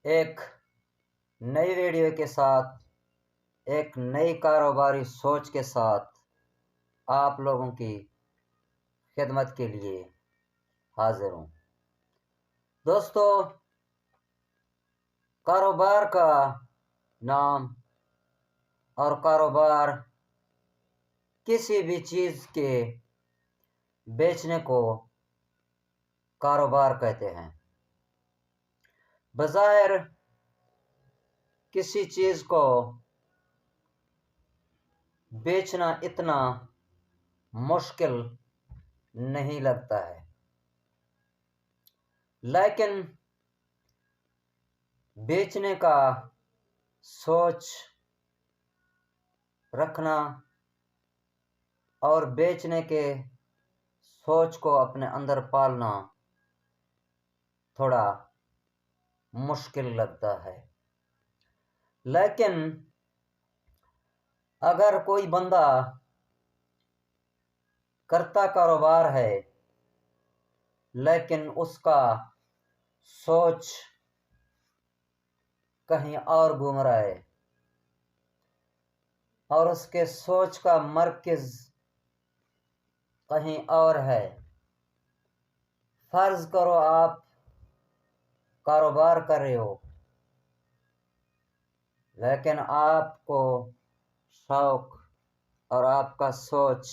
ایک نئی ویڈیو کے ساتھ ایک نئی کاروباری سوچ کے ساتھ آپ لوگوں کی خدمت کے لیے حاضر ہوں۔ دوستو، کاروبار کا نام اور کاروبار کسی بھی چیز کے بیچنے کو کاروبار کہتے ہیں۔ بظاہر کسی چیز کو بیچنا اتنا مشکل نہیں لگتا ہے، لیکن بیچنے کا سوچ رکھنا اور بیچنے کے سوچ کو اپنے اندر پالنا تھوڑا مشکل لگتا ہے۔ لیکن اگر کوئی بندہ کرتا کاروبار ہے لیکن اس کا سوچ کہیں اور گھوم رہا ہے اور اس کے سوچ کا مرکز کہیں اور ہے، فرض کرو آپ کاروبار کر رہے ہو لیکن آپ کو شوق اور آپ کا سوچ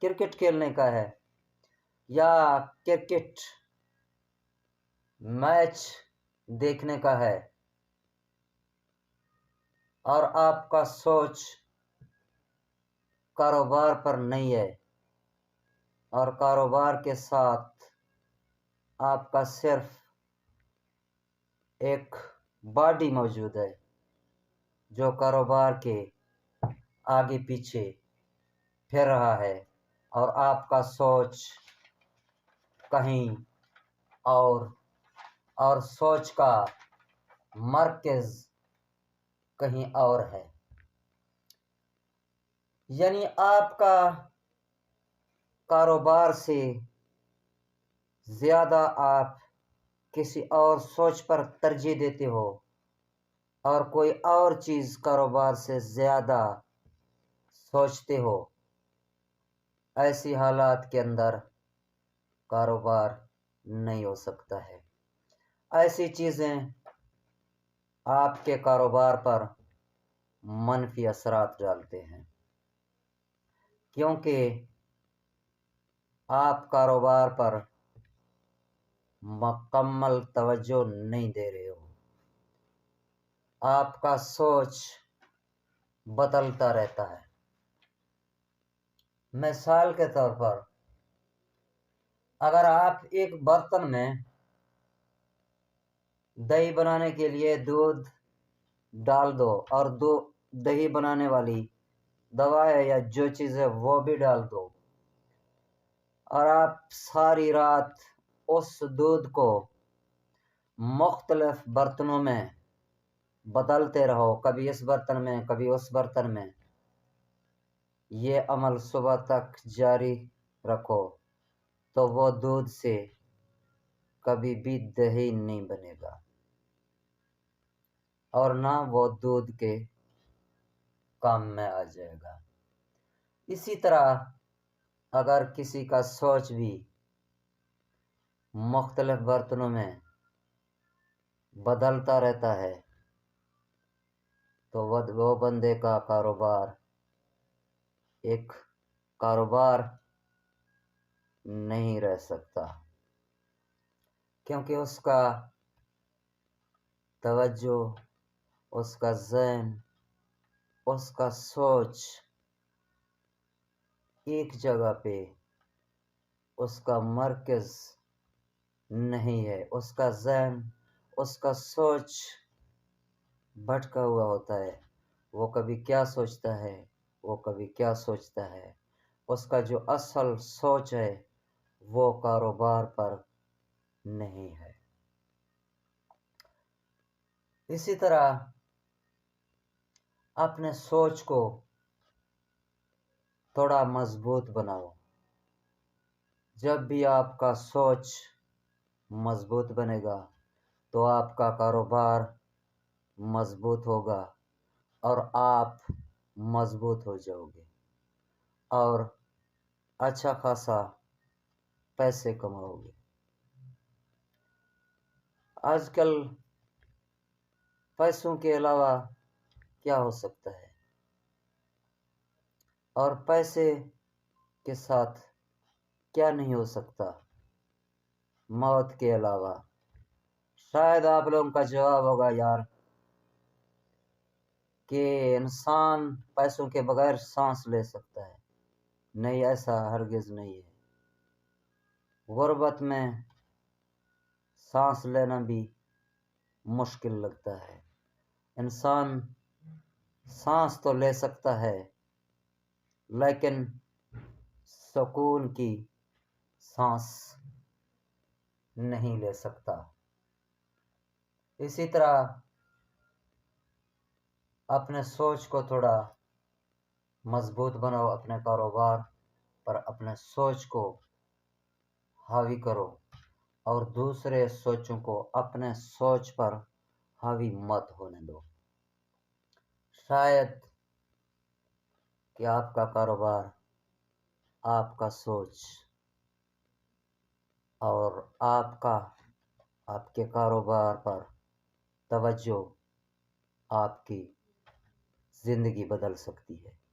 کرکٹ کھیلنے کا ہے یا کرکٹ میچ دیکھنے کا ہے، اور آپ کا سوچ کاروبار پر نہیں ہے، اور کاروبار کے ساتھ آپ کا صرف ایک باڈی موجود ہے جو کاروبار کے آگے پیچھے پھر رہا ہے، اور آپ کا سوچ کہیں اور سوچ کا مرکز کہیں اور ہے، یعنی آپ کا کاروبار سے زیادہ آپ کسی اور سوچ پر ترجیح دیتے ہو اور کوئی اور چیز کاروبار سے زیادہ سوچتے ہو۔ ایسی حالات کے اندر کاروبار نہیں ہو سکتا ہے۔ ایسی چیزیں آپ کے کاروبار پر منفی اثرات ڈالتے ہیں، کیونکہ آپ کاروبار پر مکمل توجہ نہیں دے رہے ہو۔ آپ کا سوچ بدلتا رہتا ہے۔ مثال کے طور پر، اگر آپ ایک برتن میں دہی بنانے کے لیے دودھ ڈال دو اور دہی بنانے والی دوائیں یا جو چیز ہے وہ بھی ڈال دو، اور آپ ساری رات اس دودھ کو مختلف برتنوں میں بدلتے رہو، کبھی اس برتن میں کبھی اس برتن میں، یہ عمل صبح تک جاری رکھو تو وہ دودھ سے کبھی بھی دہی نہیں بنے گا، اور نہ وہ دودھ کے کام میں آ جائے گا۔ اسی طرح اگر کسی کا سوچ بھی مختلف برتنوں میں بدلتا رہتا ہے تو وہ بندے کا کاروبار ایک کاروبار نہیں رہ سکتا، کیونکہ اس کا توجہ، اس کا ذہن، اس کا سوچ ایک جگہ پہ، اس کا مرکز نہیں ہے، اس کا ذہن، اس کا سوچ بھٹکا ہوا ہوتا ہے، وہ کبھی کیا سوچتا ہے، وہ کبھی کیا سوچتا ہے، اس کا جو اصل سوچ ہے وہ کاروبار پر نہیں ہے۔ اسی طرح اپنے سوچ کو تھوڑا مضبوط بناؤ۔ جب بھی آپ کا سوچ مضبوط بنے گا تو آپ کا کاروبار مضبوط ہوگا اور آپ مضبوط ہو جاؤ گے اور اچھا خاصا پیسے کماؤ گے۔ آج کل پیسوں کے علاوہ کیا ہو سکتا ہے؟ اور پیسے کے ساتھ کیا نہیں ہو سکتا موت کے علاوہ؟ شاید آپ لوگوں کا جواب ہوگا یار کہ انسان پیسوں کے بغیر سانس لے سکتا ہے۔ نہیں، ایسا ہرگز نہیں ہے۔ غربت میں سانس لینا بھی مشکل لگتا ہے۔ انسان سانس تو لے سکتا ہے لیکن سکون کی سانس نہیں لے سکتا۔ اسی طرح اپنے سوچ کو تھوڑا مضبوط بناؤ، اپنے کاروبار پر اپنے سوچ کو حاوی کرو اور دوسرے سوچوں کو اپنے سوچ پر حاوی مت ہونے دو۔ شاید کہ آپ کا کاروبار، آپ کا سوچ اور آپ کے کاروبار پر توجہ آپ کی زندگی بدل سکتی ہے۔